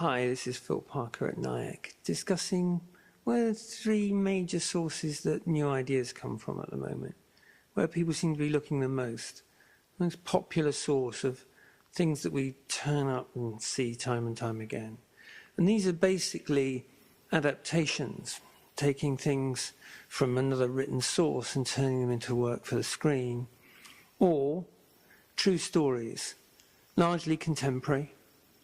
Hi, this is Phil Parker at Nyack, discussing where the three major sources that new ideas come from at the moment, where people seem to be looking the most popular source of things that we turn up and see time and time again. And these are basically adaptations, taking things from another written source and turning them into work for the screen, or true stories, largely contemporary,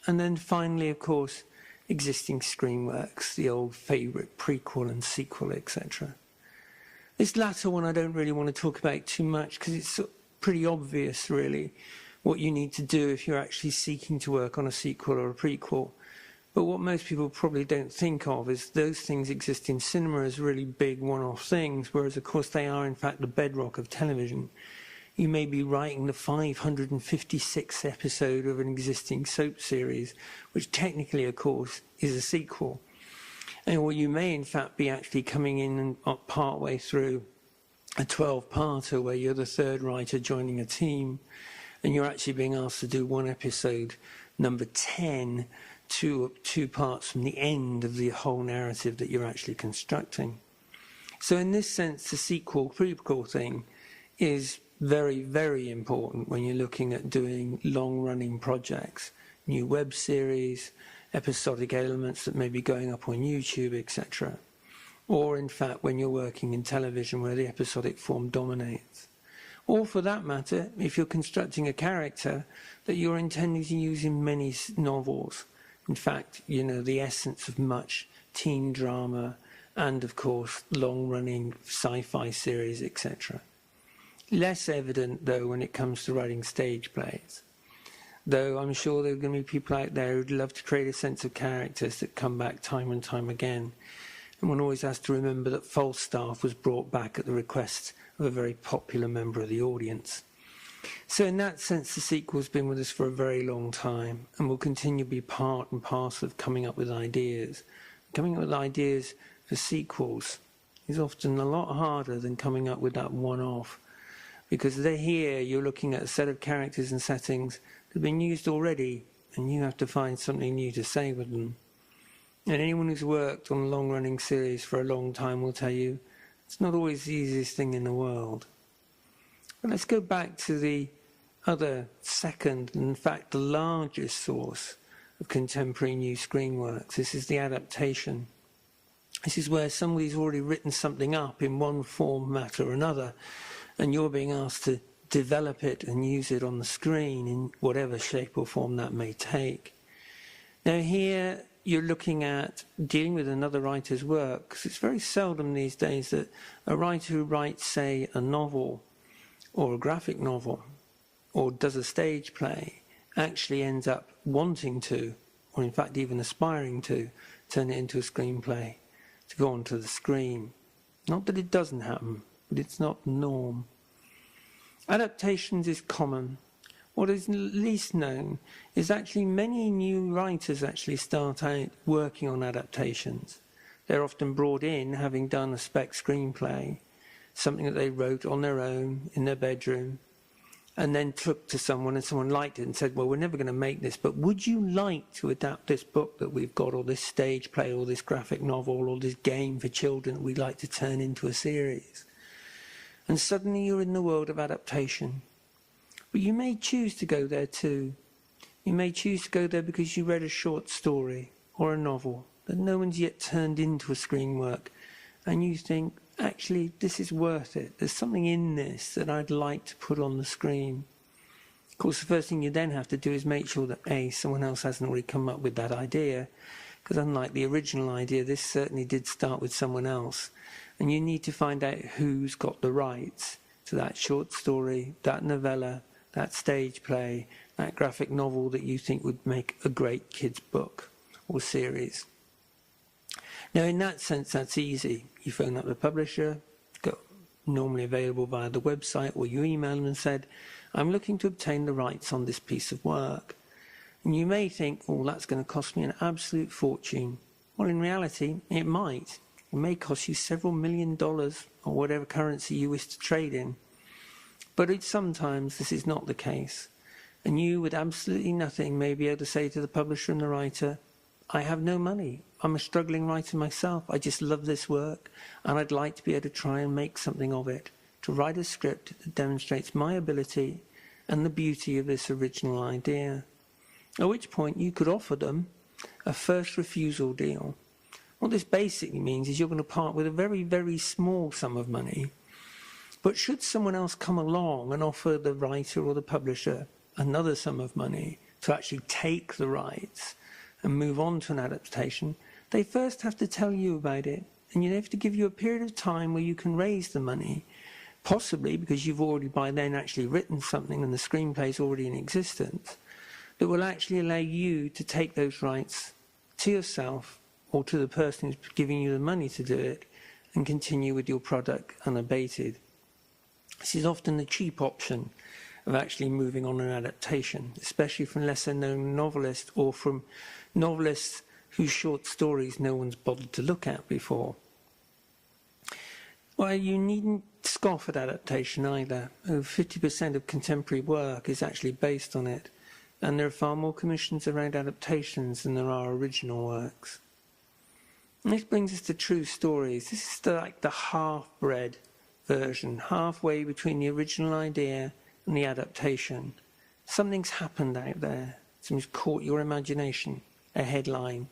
and then finally, of course, existing screen works, the old favourite prequel and sequel, etc. This latter one I don't really want to talk about too much because it's pretty obvious, really, what you need to do if you're actually seeking to work on a sequel or a prequel. But what most people probably don't think of is those things exist in cinema as really big one-off things, whereas, of course, they are, in fact, the bedrock of television. You may be writing the 556th episode of an existing soap series, which technically, of course, is a sequel. Or you may, in fact, be actually coming in and partway through a 12-parter where you're the third writer joining a team, and you're actually being asked to do one episode, number 10, two parts from the end of the whole narrative that you're actually constructing. So in this sense, the sequel-prequel thing is very, very important when you're looking at doing long-running projects, new web series, episodic elements that may be going up on YouTube, etc. Or, in fact, when you're working in television where the episodic form dominates. Or, for that matter, if you're constructing a character that you're intending to use in many novels. In fact, you know, the essence of much teen drama and, of course, long-running sci-fi series, etc. Less evident, though, when it comes to writing stage plays. Though I'm sure there are going to be people out there who'd love to create a sense of characters that come back time and time again. And one always has to remember that Falstaff was brought back at the request of a very popular member of the audience. So in that sense, the sequel's been with us for a very long time and will continue to be part and parcel of coming up with ideas. Coming up with ideas for sequels is often a lot harder than coming up with that one-off, because here you're looking at a set of characters and settings that have been used already, and you have to find something new to say with them. And anyone who's worked on a long-running series for a long time will tell you it's not always the easiest thing in the world. But let's go back to the other second, and in fact the largest source of contemporary new screen works. This is the adaptation. This is where somebody's already written something up in one format or another, and you're being asked to develop it and use it on the screen in whatever shape or form that may take. Now here you're looking at dealing with another writer's work, because it's very seldom these days that a writer who writes, say, a novel or a graphic novel or does a stage play actually ends up wanting to, or in fact even aspiring to, turn it into a screenplay to go onto the screen. Not that it doesn't happen, but it's not the norm. Adaptations is common. What is least known is actually many new writers actually start out working on adaptations. They're often brought in having done a spec screenplay, something that they wrote on their own in their bedroom, and then took to someone and someone liked it and said, well, we're never going to make this, but would you like to adapt this book that we've got, or this stage play, or this graphic novel, or this game for children that we'd like to turn into a series? And suddenly you're in the world of adaptation. But you may choose to go there too. You may choose to go there because you read a short story or a novel that no one's yet turned into a screen work, and you think, actually, this is worth it. There's something in this that I'd like to put on the screen. Of course, the first thing you then have to do is make sure that, A, someone else hasn't already come up with that idea, because unlike the original idea, this certainly did start with someone else. And you need to find out who's got the rights to that short story, that novella, that stage play, that graphic novel that you think would make a great kids' book or series. Now, in that sense, that's easy. You phone up the publisher, normally available via the website, or you email them and said, I'm looking to obtain the rights on this piece of work. And you may think, oh, that's going to cost me an absolute fortune. Well, in reality, it might. It may cost you several $1 million or whatever currency you wish to trade in. But sometimes this is not the case. And you, with absolutely nothing, may be able to say to the publisher and the writer, I have no money. I'm a struggling writer myself. I just love this work, and I'd like to be able to try and make something of it, to write a script that demonstrates my ability and the beauty of this original idea. At which point you could offer them a first refusal deal. What this basically means is you're going to part with a very, very small sum of money. But should someone else come along and offer the writer or the publisher another sum of money to actually take the rights and move on to an adaptation, they first have to tell you about it, and you have to give you a period of time where you can raise the money, possibly because you've already by then actually written something and the screenplay is already in existence, that will actually allow you to take those rights to yourself or to the person who's giving you the money to do it and continue with your product unabated. This is often the cheap option of actually moving on an adaptation, especially from lesser-known novelists or from novelists whose short stories no one's bothered to look at before. Well, you needn't scoff at adaptation either. Over 50% of contemporary work is actually based on it, and there are far more commissions around adaptations than there are original works. And this brings us to true stories. This is like the half-bred version, halfway between the original idea and the adaptation. Something's happened out there. Something's caught your imagination, a headline,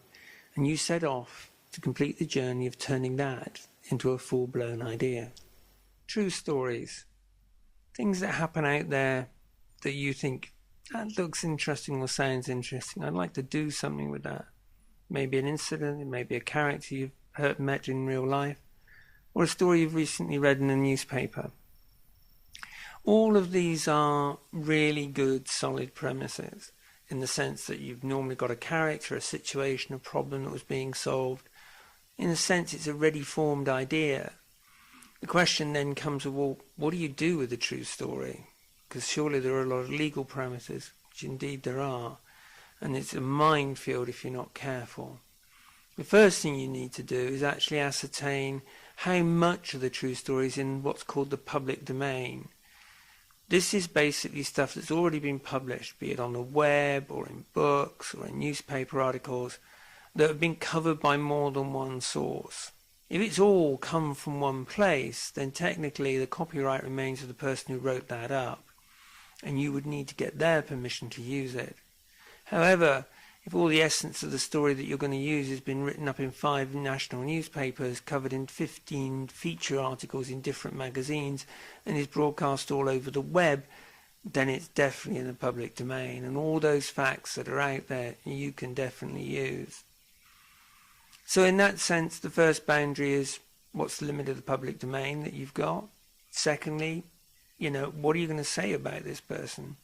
and you set off to complete the journey of turning that into a full-blown idea. True stories. Things that happen out there that you think, that looks interesting or sounds interesting. I'd like to do something with that. Maybe an incident, it may be a character you've met in real life, or a story you've recently read in a newspaper. All of these are really good, solid premises in the sense that you've normally got a character, a situation, a problem that was being solved. In a sense, it's a ready-formed idea. The question then comes, well, what do you do with a true story? Because surely there are a lot of legal parameters, which indeed there are, and it's a minefield if you're not careful. The first thing you need to do is actually ascertain how much of the true story is in what's called the public domain. This is basically stuff that's already been published, be it on the web or in books or in newspaper articles, that have been covered by more than one source. If it's all come from one place, then technically the copyright remains with the person who wrote that up, and you would need to get their permission to use it. However, if all the essence of the story that you're going to use has been written up in 5 national newspapers, covered in 15 feature articles in different magazines, and is broadcast all over the web, then it's definitely in the public domain, and all those facts that are out there you can definitely use. So in that sense, the first boundary is what's the limit of the public domain that you've got? Secondly, what are you going to say about this person?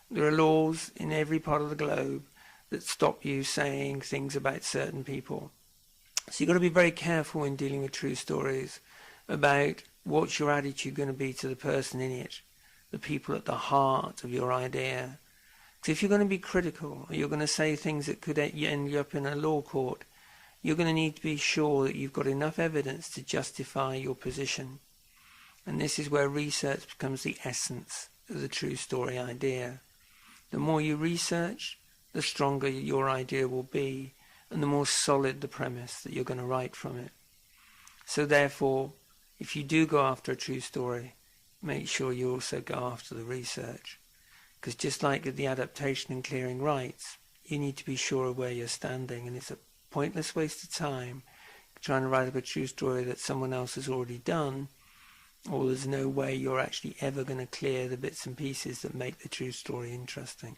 There are laws in every part of the globe that stop you saying things about certain people. So you've got to be very careful when dealing with true stories about what's your attitude going to be to the person in it, the people at the heart of your idea. Because if you're going to be critical, or you're going to say things that could end you up in a law court, you're going to need to be sure that you've got enough evidence to justify your position. And this is where research becomes the essence of the true story idea. The more you research, the stronger your idea will be, and the more solid the premise that you're going to write from it. So therefore, if you do go after a true story, make sure you also go after the research. Because just like at the adaptation and clearing rights, you need to be sure of where you're standing, and it's a pointless waste of time trying to write up a true story that someone else has already done, or there's no way you're actually ever going to clear the bits and pieces that make the true story interesting.